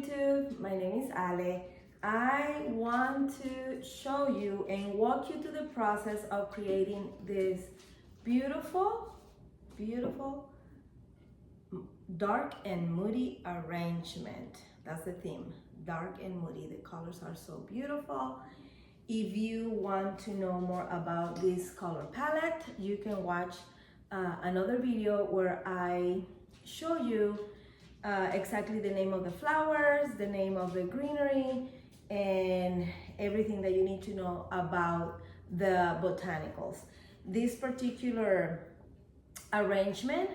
YouTube, my name is Ale. I want to show you and walk you through the process of creating this beautiful dark and moody arrangement. That's the theme, dark and moody. The colors are so beautiful. If you want to know more about this color palette, you can watch another video where I show you exactly the name of the flowers, the name of the greenery, and everything that you need to know about the botanicals. This particular arrangement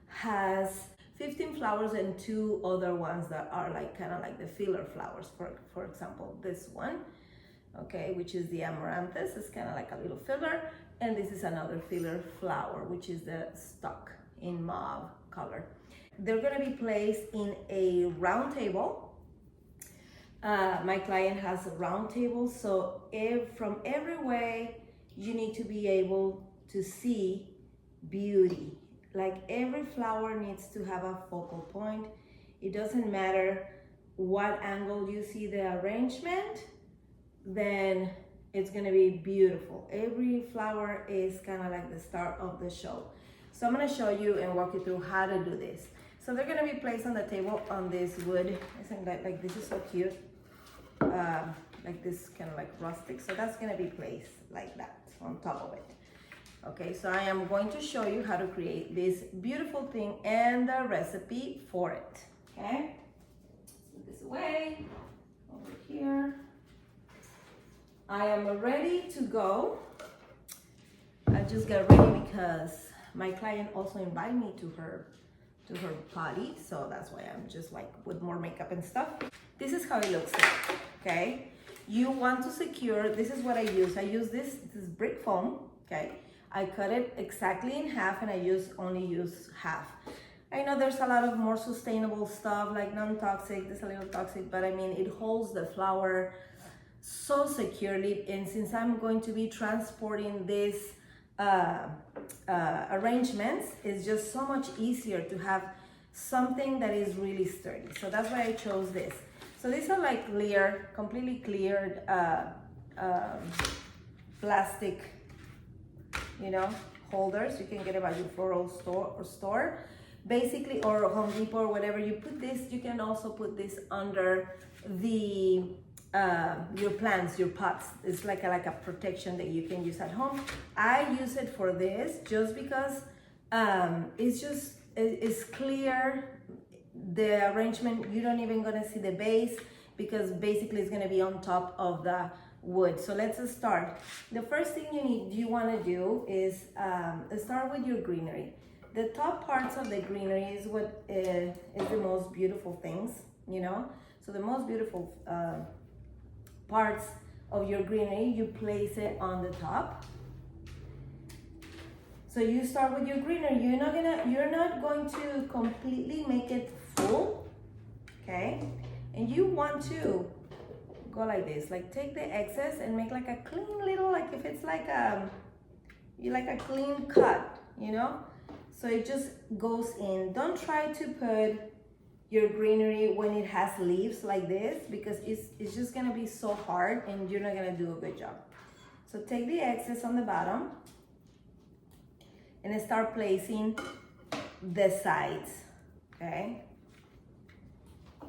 has 15 flowers and 2 other ones that are like kind of like the filler flowers. For example, this one, okay, which is the amaranthus, is kind of like a little filler, and this is another filler flower, which is the stalk in mauve color. They're going to be placed in a round table. My client has a round table, so from every way you need to be able to see beauty. Like every flower needs to have a focal point. It doesn't matter what angle you see the arrangement, then it's going to be beautiful. Every flower is kind of like the star of the show. So I'm going to show you and walk you through how to do this. So they're going to be placed on the table on this wood. I think like this is so cute. Like this kind of like rustic. So that's going to be placed like that on top of it. Okay, so I am going to show you how to create this beautiful thing and the recipe for it. Okay, let's put this away over here. I am ready to go. I just got ready because my client also invited me to her party, so that's why I'm just like with more makeup and stuff. This is how it looks like. Okay, you want to secure, this is what I use. I use this brick foam. Okay, I cut it exactly in half and I only use half. I know there's a lot of more sustainable stuff like non-toxic, this is a little toxic, but I mean it holds the flower so securely, and since I'm going to be transporting this arrangements, it's just so much easier to have something that is really sturdy. So that's why I chose this. So these are like clear, completely cleared plastic, you know, holders. You can get it at your floral store, basically, or Home Depot or whatever. You put this, you can also put this under the your plants, your pots. It's like a protection that you can use at home. I use it for this just because it's clear. The arrangement, you don't even gonna see the base because basically it's gonna be on top of the wood. So let's start. The first thing you want to do is start with your greenery. The top parts of the greenery is what is the most beautiful things, you know. So the most beautiful parts of your greenery, you place it on the top. So you start with your greenery. You're not going to completely make it full, okay? And you want to go like this, like take the excess and make like a clean little, like if it's like a clean cut, you know? So it just goes in. Don't try to put your greenery when it has leaves like this because it's just gonna be so hard and you're not gonna do a good job. So take the excess on the bottom and start placing the sides, okay?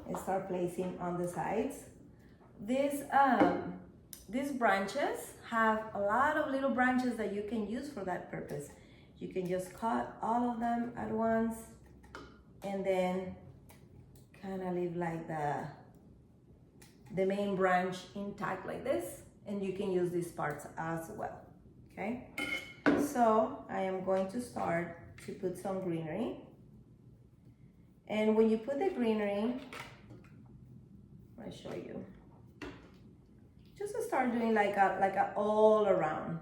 And start placing on the sides. These branches have a lot of little branches that you can use for that purpose. You can just cut all of them at once and then kind of leave like the main branch intact like this, and you can use these parts as well. Okay, so I am going to start to put some greenery, and when you put the greenery, I'll show you. Just to start doing like a all around,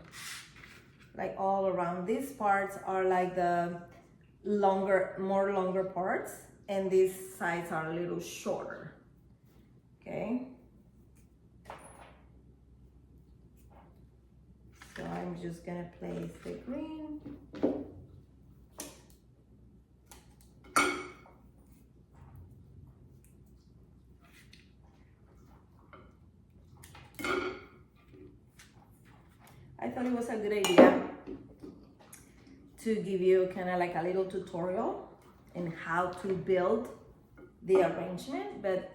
like all around. These parts are like the more longer parts, and these sides are a little shorter. Okay. So I'm just gonna place the green. I thought it was a good idea to give you kind of like a little tutorial in how to build the arrangement, but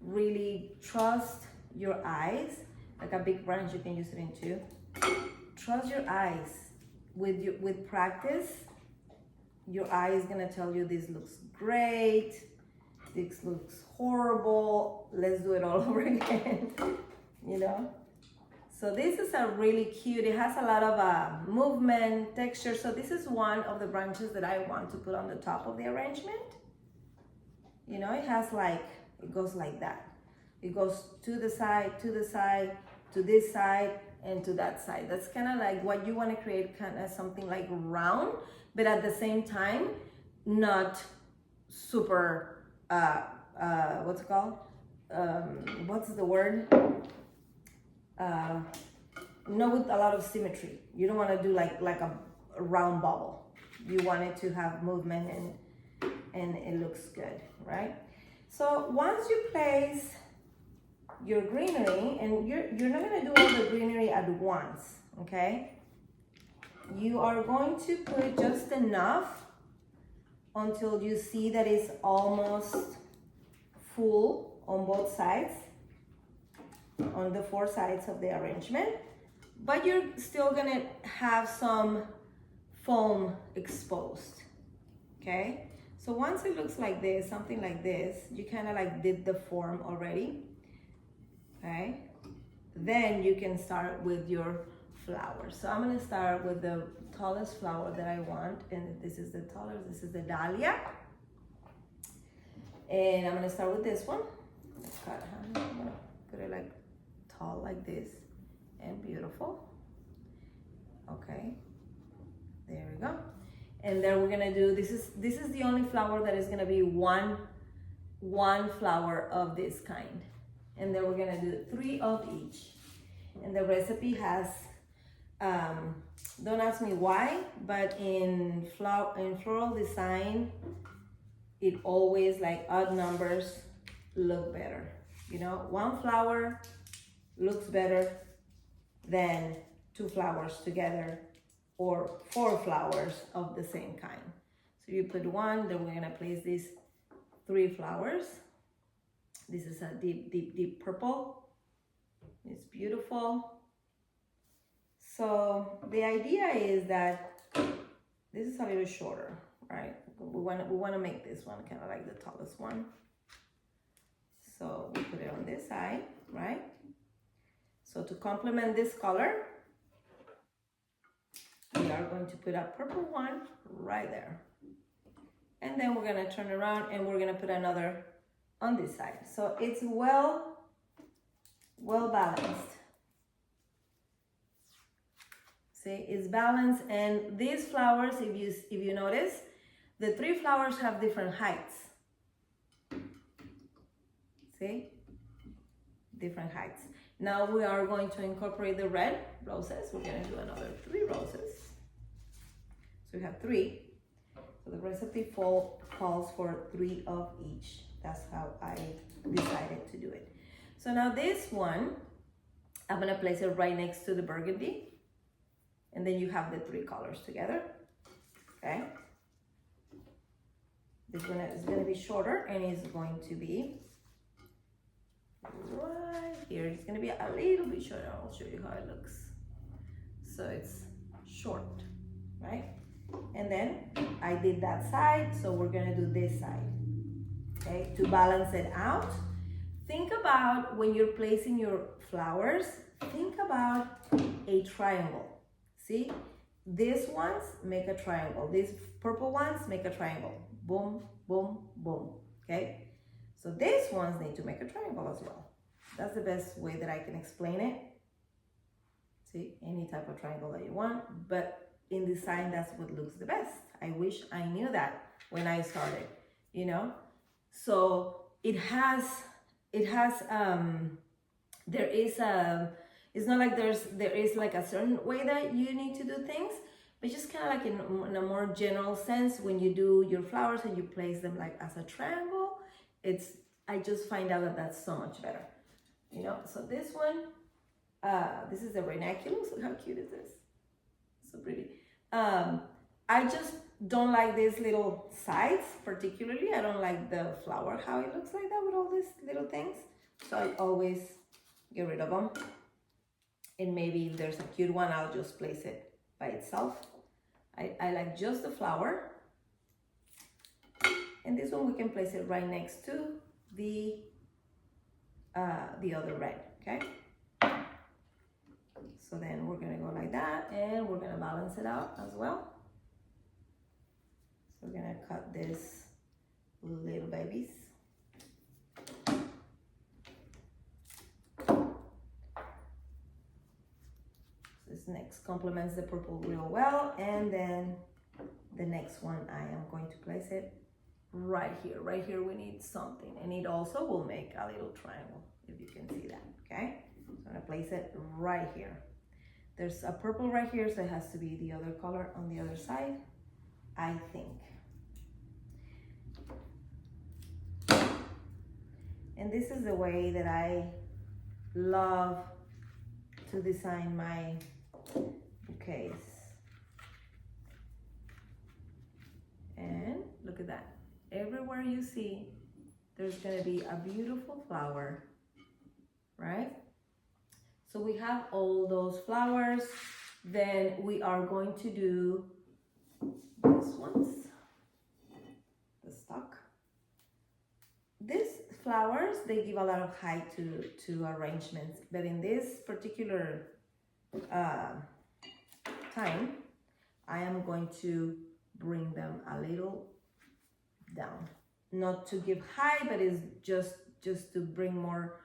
really trust your eyes. Like a big branch, you can use it in two. Trust your eyes. With practice, your eye is gonna tell you this looks great, this looks horrible, let's do it all over again, you know? So this is a really cute, it has a lot of movement, texture. So this is one of the branches that I want to put on the top of the arrangement. You know, it has like, it goes like that. It goes to the side, to the side, to this side, and to that side. That's kind of like what you want to create, kind of something like round, but at the same time, not super, what's it called? What's the word? Not with a lot of symmetry. You don't want to do like a round bubble. You want it to have movement and it looks good, right? So once you place your greenery, and you're not going to do all the greenery at once, okay? You are going to put just enough until you see that it's almost full on both sides, on the four sides of the arrangement, but you're still going to have some foam exposed, okay? So once it looks like this, something like this, you kind of like did the form already. Okay, then you can start with your flowers. So I'm going to start with the tallest flower that I want, and this is the tallest. This is the dahlia, and I'm going to start with this one. I'm going to put it like tall like this and beautiful. Okay, there we go. And then we're going to do, this is the only flower that is going to be one flower of this kind. And then we're gonna do 3 of each. And the recipe has, don't ask me why, but in floral design, it always, like, odd numbers look better. You know, 1 flower looks better than 2 flowers together, or 4 flowers of the same kind. So you put 1, then we're gonna place these 3 flowers. This is a deep purple. It's beautiful. So the idea is that this is a little shorter, right? We want to make this one kind of like the tallest one. So we put it on this side, right? So to complement this color, we are going to put a purple one right there. And then we're going to turn around and we're going to put another on this side. So it's well balanced. See, it's balanced, and these flowers, if you notice, the 3 flowers have different heights. See? Different heights. Now we are going to incorporate the red roses. We're going to do another 3 roses. So we have 3. So the recipe calls for 3 of each. That's how I decided to do it. So now this one, I'm gonna place it right next to the burgundy. And then you have the 3 colors together, okay? This one is gonna be shorter, and it's going to be right here. It's gonna be a little bit shorter. I'll show you how it looks. So it's short, right? And then I did that side, so we're gonna do this side. Okay, to balance it out. Think about when you're placing your flowers, think about a triangle. See, these ones make a triangle. These purple ones make a triangle. Boom, boom, boom. Okay, so these ones need to make a triangle as well. That's the best way that I can explain it. See, any type of triangle that you want, but in design, that's what looks the best. I wish I knew that when I started, you know. So it has there is it's not like there is like a certain way that you need to do things, but just kind of like in a more general sense, when you do your flowers and you place them like as a triangle, I just find out that that's so much better, you know. So this one This is the ranunculus. Look how cute is this? So pretty. I just don't like these little sides particularly. I don't like the flower, how it looks like that with all these little things. So I always get rid of them. And maybe if there's a cute one, I'll just place it by itself. I like just the flower. And this one we can place it right next to the other red, okay? So then we're gonna go like that, and we're gonna balance it out as well. So we're gonna cut this little babies. This next complements the purple real well, and then the next one I am going to place it right here. Right here we need something, and it also will make a little triangle, if you can see that, okay? So I'm gonna place it right here. There's a purple right here, so it has to be the other color on the other side, I think. And this is the way that I love to design my bouquets. And look at that. Everywhere you see, there's gonna be a beautiful flower, right? So we have all those flowers. Then we are going to do these ones, the stalk. These flowers, they give a lot of height to arrangements, but in this particular time, I am going to bring them a little down. Not to give height, but it's just to bring more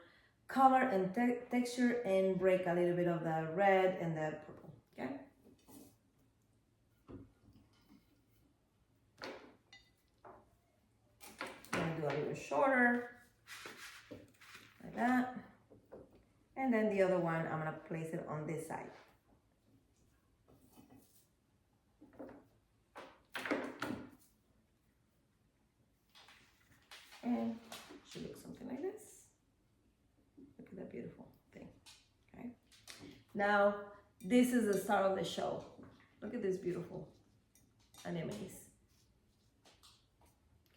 color and texture and break a little bit of the red and the purple, okay? I'm gonna do a little shorter, like that. And then the other one, I'm gonna place it on this side. And it should look something like this. Look at that beautiful thing, okay? Now, this is the star of the show. Look at this beautiful anemones,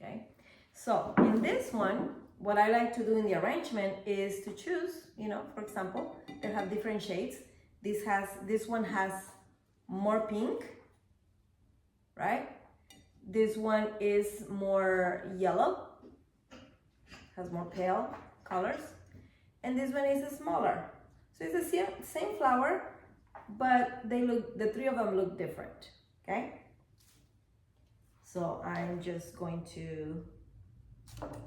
okay? So in this one, what I like to do in the arrangement is to choose, you know, for example, they have different shades. This one has more pink, right? This one is more yellow, has more pale colors. And this one is smaller. So it's the same flower, but the three of them look different, okay? So I'm just going to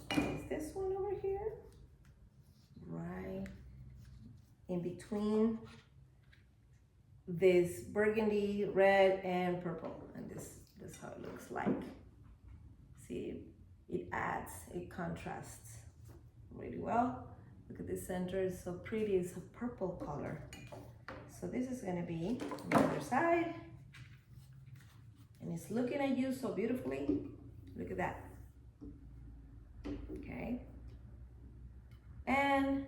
place this one over here, right in between this burgundy, red, and purple. And this is how it looks like. See, it adds, it contrasts really well. Look at the center, it's so pretty, it's a purple color. So this is gonna be on the other side. And it's looking at you so beautifully. Look at that. Okay. And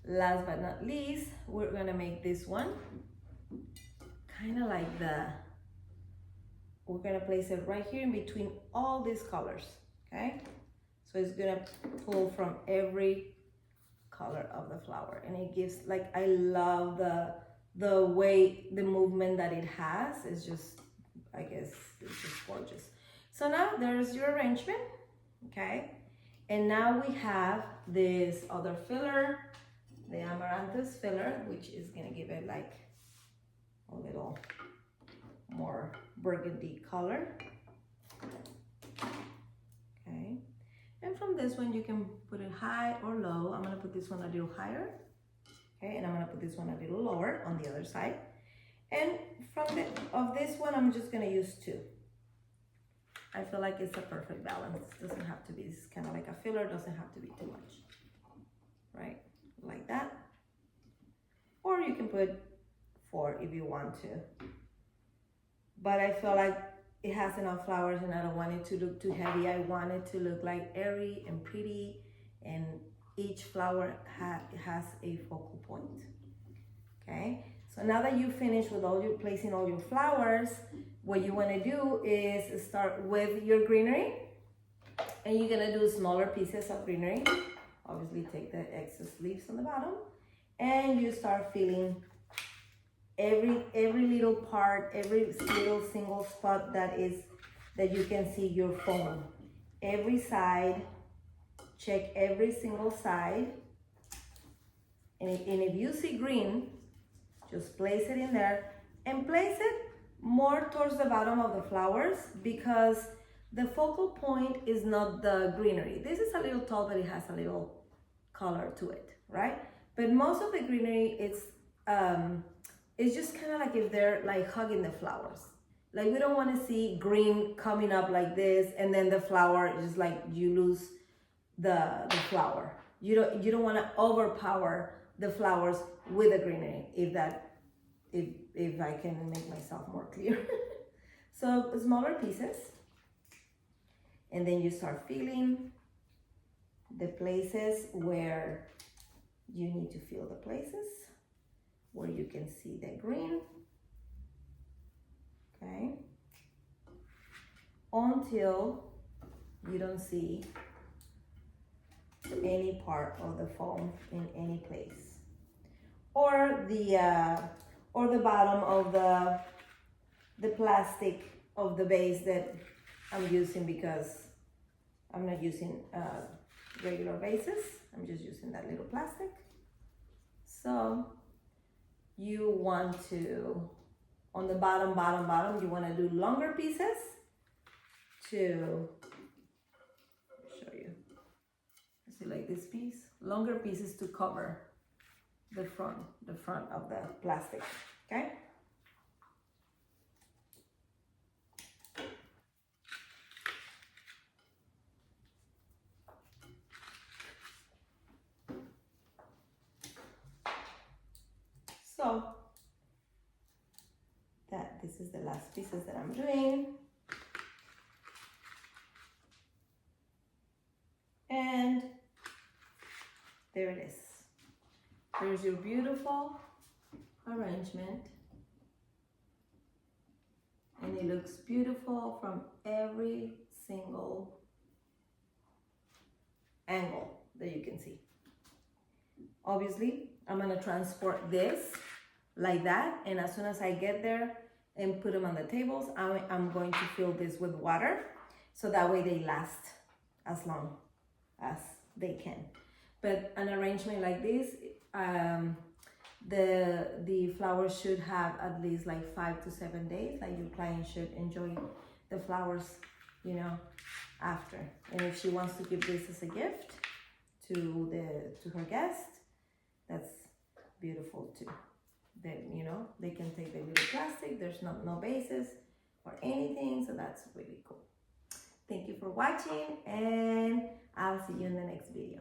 last but not least, we're gonna make this one kind of like we're gonna place it right here in between all these colors, okay? So it's gonna pull from every color of the flower, and it gives, like, I love the way, the movement that it has. It's just, I guess, it's just gorgeous. So now there's your arrangement, okay? And now we have this other filler, the amaranthus filler, which is gonna give it like a little more burgundy color. Okay. And from this one, you can put it high or low. I'm gonna put this one a little higher. Okay, and I'm gonna put this one a little lower on the other side. And from this one, I'm just gonna use two. I feel like it's a perfect balance. Doesn't have to be, it's kind of like a filler, doesn't have to be too much, right? Like that. Or you can put 4 if you want to. But I feel like it has enough flowers and I don't want it to look too heavy. I want it to look like airy and pretty, and each flower has a focal point. Okay, so now that you finish with all your placing all your flowers, what you want to do is start with your greenery, and you're gonna do smaller pieces of greenery. Obviously take the excess leaves on the bottom, and you start filling every little part, every little single spot that you can see your foam. Every side, check every single side, and if you see green, just place it in there, and place it more towards the bottom of the flowers, because the focal point is not the greenery. This is a little tall, but it has a little color to it, right? But most of the greenery, it's just kind of like if they're like hugging the flowers. Like we don't want to see green coming up like this, and then the flower just like you lose the flower. You don't want to overpower the flowers with the greenery, if I can make myself more clear. So smaller pieces, and then you start filling the places where you need to fill the places where you can see the green. Okay, until you don't see any part of the foam in any place, or the bottom of the plastic of the base that I'm using, because I'm not using regular bases. I'm just using that little plastic. So you want to, on the bottom, you want to do longer pieces to show you. See, like this piece, longer pieces to cover the front of the plastic. Okay. So this is the last pieces that I'm doing. And there it is. There's your beautiful arrangement. And it looks beautiful from every single angle that you can see. Obviously, I'm gonna transport this like that, and as soon as I get there and put them on the tables, I'm going to fill this with water, so that way they last as long as they can. But an arrangement like this, the flowers should have at least like 5 to 7 days. Like your client should enjoy the flowers, you know, after. And if she wants to give this as a gift to her guest, that's beautiful too. Then, you know, they can take the little plastic. There's no bases or anything, so that's really cool. Thank you for watching, and I'll see you in the next video.